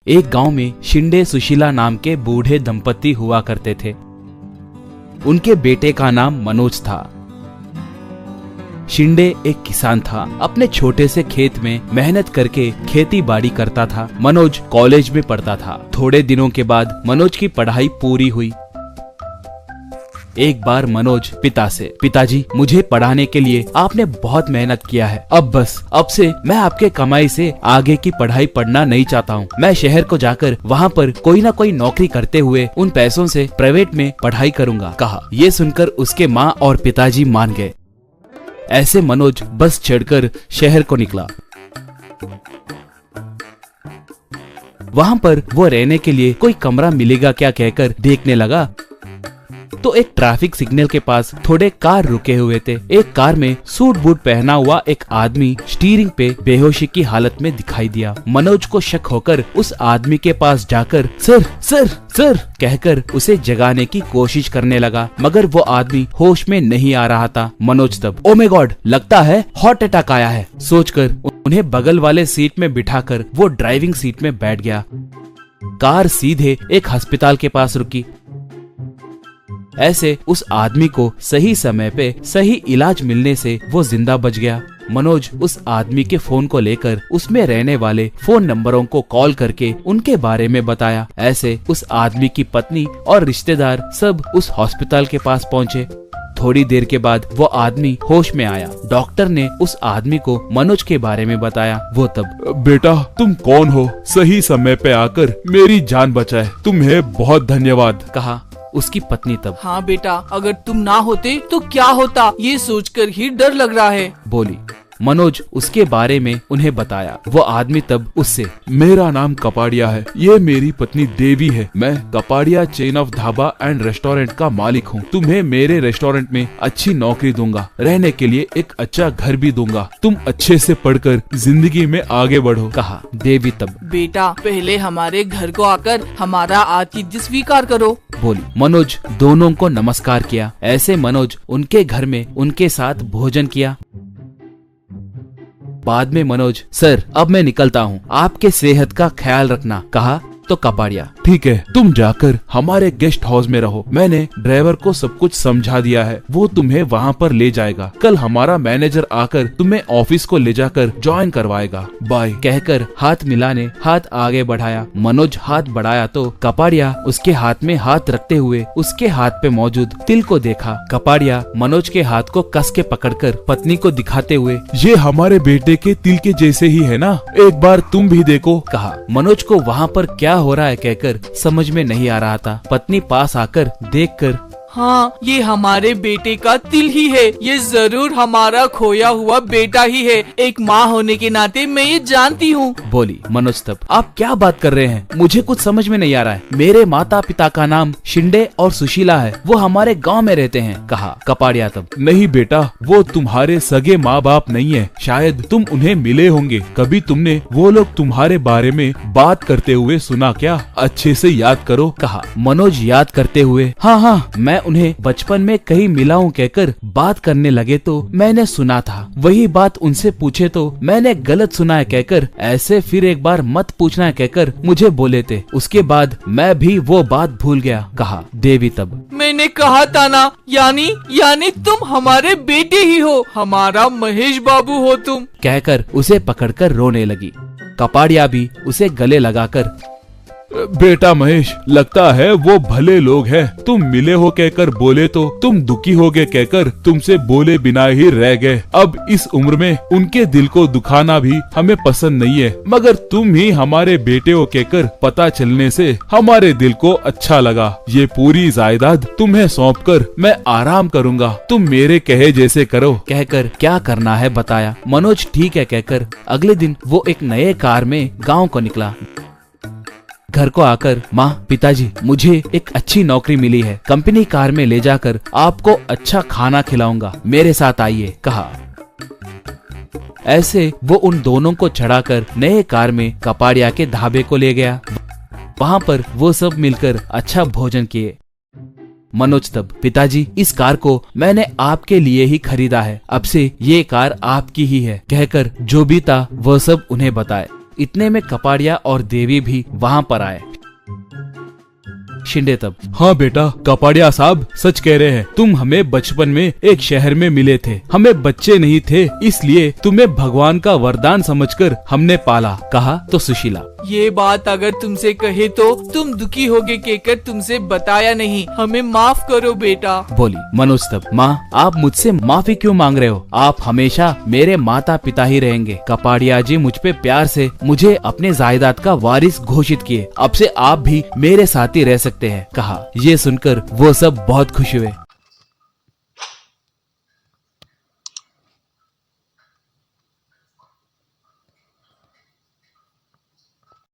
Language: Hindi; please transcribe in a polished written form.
एक गांव में शिंदे सुशीला नाम के बूढ़े दंपति हुआ करते थे। उनके बेटे का नाम मनोज था। शिंदे एक किसान था। अपने छोटे से खेत में मेहनत करके खेती बाड़ी करता था। मनोज कॉलेज में पढ़ता था। थोड़े दिनों के बाद मनोज की पढ़ाई पूरी हुई। एक बार मनोज पिता से, पिताजी मुझे पढ़ाने के लिए आपने बहुत मेहनत किया है। अब से मैं आपके कमाई से आगे की पढ़ाई पढ़ना नहीं चाहता हूँ। मैं शहर को जाकर वहाँ पर कोई ना कोई नौकरी करते हुए उन पैसों से प्राइवेट में पढ़ाई करूँगा, कहा। ये सुनकर उसके माँ और पिताजी मान गए। ऐसे मनोज बस चढ़कर शहर को निकला। वहाँ पर वो रहने के लिए कोई कमरा मिलेगा क्या कहकर देखने लगा तो एक ट्रैफिक सिग्नल के पास थोड़े कार रुके हुए थे। एक कार में सूट बूट पहना हुआ एक आदमी स्टीयरिंग पे बेहोशी की हालत में दिखाई दिया। मनोज को शक होकर उस आदमी के पास जाकर सर सर सर कहकर उसे जगाने की कोशिश करने लगा, मगर वो आदमी होश में नहीं आ रहा था। मनोज तब ओ माय गॉड, लगता है हार्ट अटैक आया है सोचकर उन्हें बगल वाले सीट में बिठाकर वो ड्राइविंग सीट में बैठ गया। कार सीधे एक अस्पताल के पास रुकी। ऐसे उस आदमी को सही समय पे सही इलाज मिलने से वो जिंदा बच गया। मनोज उस आदमी के फोन को लेकर उसमें रहने वाले फोन नंबरों को कॉल करके उनके बारे में बताया। ऐसे उस आदमी की पत्नी और रिश्तेदार सब उस हॉस्पिटल के पास पहुँचे। थोड़ी देर के बाद वो आदमी होश में आया। डॉक्टर ने उस आदमी को मनोज के बारे में बताया। वो तब बेटा तुम कौन हो, सही समय पे आकर मेरी जान बचाए, तुम्हें बहुत धन्यवाद, कहा। उसकी पत्नी तब हाँ बेटा, अगर तुम ना होते तो क्या होता ये सोचकर ही डर लग रहा है, बोली। मनोज उसके बारे में उन्हें बताया। वो आदमी तब उससे मेरा नाम कपाड़िया है, ये मेरी पत्नी देवी है, मैं Kapadia chain of dhaba and restaurant का मालिक हूँ। तुम्हें मेरे रेस्टोरेंट में अच्छी नौकरी दूंगा, रहने के लिए एक अच्छा घर भी दूंगा, तुम अच्छे से पढ़कर जिंदगी में आगे बढ़ो, कहा। देवी तब बेटा पहले हमारे घर को आकर हमारा आतिथ्य स्वीकार करो, बोली। मनोज दोनों को नमस्कार किया। ऐसे मनोज उनके घर में उनके साथ भोजन किया। बाद में मनोज सर अब मैं निकलता हूँ, आपके सेहत का ख्याल रखना, कहा। तो कपाड़िया ठीक है, तुम जाकर हमारे गेस्ट हाउस में रहो, मैंने ड्राइवर को सब कुछ समझा दिया है, वो तुम्हें वहाँ पर ले जाएगा। कल हमारा मैनेजर आकर तुम्हें ऑफिस को ले जाकर ज्वाइन करवाएगा, बाय, कहकर हाथ मिलाने हाथ आगे बढ़ाया। मनोज हाथ बढ़ाया तो कपाड़िया उसके हाथ में हाथ रखते हुए उसके हाथ पे मौजूद तिल को देखा। कपाड़िया मनोज के हाथ को कस के पकड़कर पत्नी को दिखाते हुए ये हमारे बेटे के तिल के जैसे ही है ना, एक बार तुम भी देखो, कहा। मनोज को वहाँ पर क्या हो रहा है कहकर समझ में नहीं आ रहा था। पत्नी पास आकर देखकर हाँ ये हमारे बेटे का तिल ही है, ये जरूर हमारा खोया हुआ बेटा ही है, एक माँ होने के नाते मैं ये जानती हूँ, बोली। मनोज तब आप क्या बात कर रहे हैं, मुझे कुछ समझ में नहीं आ रहा है। मेरे माता पिता का नाम शिंदे और सुशीला है, वो हमारे गांव में रहते हैं, कहा। कपाड़िया तब नहीं बेटा, वो तुम्हारे सगे माँ बाप नहीं है, शायद तुम उन्हें मिले होंगे, कभी तुमने वो लोग तुम्हारे बारे में बात करते हुए सुना क्या, अच्छे से याद करो, कहा। मनोज याद करते हुए हाँ मैं उन्हें बचपन में कहीं मिला हूँ कहकर बात करने लगे तो मैंने सुना था, वही बात उनसे पूछे तो मैंने गलत सुना है कहकर ऐसे फिर एक बार मत पूछना है कहकर मुझे बोले थे, उसके बाद मैं भी वो बात भूल गया, कहा। देवी तब मैंने कहा था ना, यानी तुम हमारे बेटे ही हो, हमारा महेश बाबू हो तुम, कहकर उसे पकड़कर रोने लगी। कपाड़िया भी उसे गले लगाकर बेटा महेश, लगता है वो भले लोग हैं, तुम मिले हो कहकर बोले तो तुम दुखी हो गए कहकर तुमसे बोले बिना ही रह गए। अब इस उम्र में उनके दिल को दुखाना भी हमें पसंद नहीं है, मगर तुम ही हमारे बेटे हो कहकर पता चलने से हमारे दिल को अच्छा लगा। ये पूरी जायदाद तुम्हें सौंपकर मैं आराम करूंगा, तुम मेरे कहे जैसे करो, कहकर क्या करना है बताया। मनोज ठीक है कहकर अगले दिन वो एक नए कार में गाँव को निकला। घर को आकर माँ, पिताजी मुझे एक अच्छी नौकरी मिली है, कंपनी कार में ले जाकर आपको अच्छा खाना खिलाऊंगा, मेरे साथ आइए, कहा। ऐसे वो उन दोनों को चढ़ाकर नए कार में कपाड़िया के ढाबे को ले गया। वहाँ पर वो सब मिलकर अच्छा भोजन किए। मनोज तब पिताजी इस कार को मैंने आपके लिए ही खरीदा है, अब से ये कार आपकी ही है, कहकर जो भी था वह सब उन्हें बताए। इतने में कपाड़िया और देवी भी वहाँ पर आए। शिंदे तब, हाँ बेटा, कपाड़िया साहब सच कह रहे हैं। तुम हमें बचपन में एक शहर में मिले थे। हमें बच्चे नहीं थे, इसलिए तुम्हें भगवान का वरदान समझकर हमने पाला। कहा तो सुशीला, ये बात अगर तुमसे कहे तो तुम दुखी होगे कहकर तुमसे बताया नहीं, हमें माफ करो बेटा। बोली। मनोज तब, माँ आप मुझसे माफी क्यों मांग रहे हो? आप हमेशा मेरे माता पिता ही रहेंगे। कपाड़िया जी मुझ पे प्यार से मुझे अपने जायदाद का वारिस घोषित किए। अब से आप भी मेरे साथ ही रह सकते हैं। कहा। ये सुनकर वो सब बहुत खुश हुए।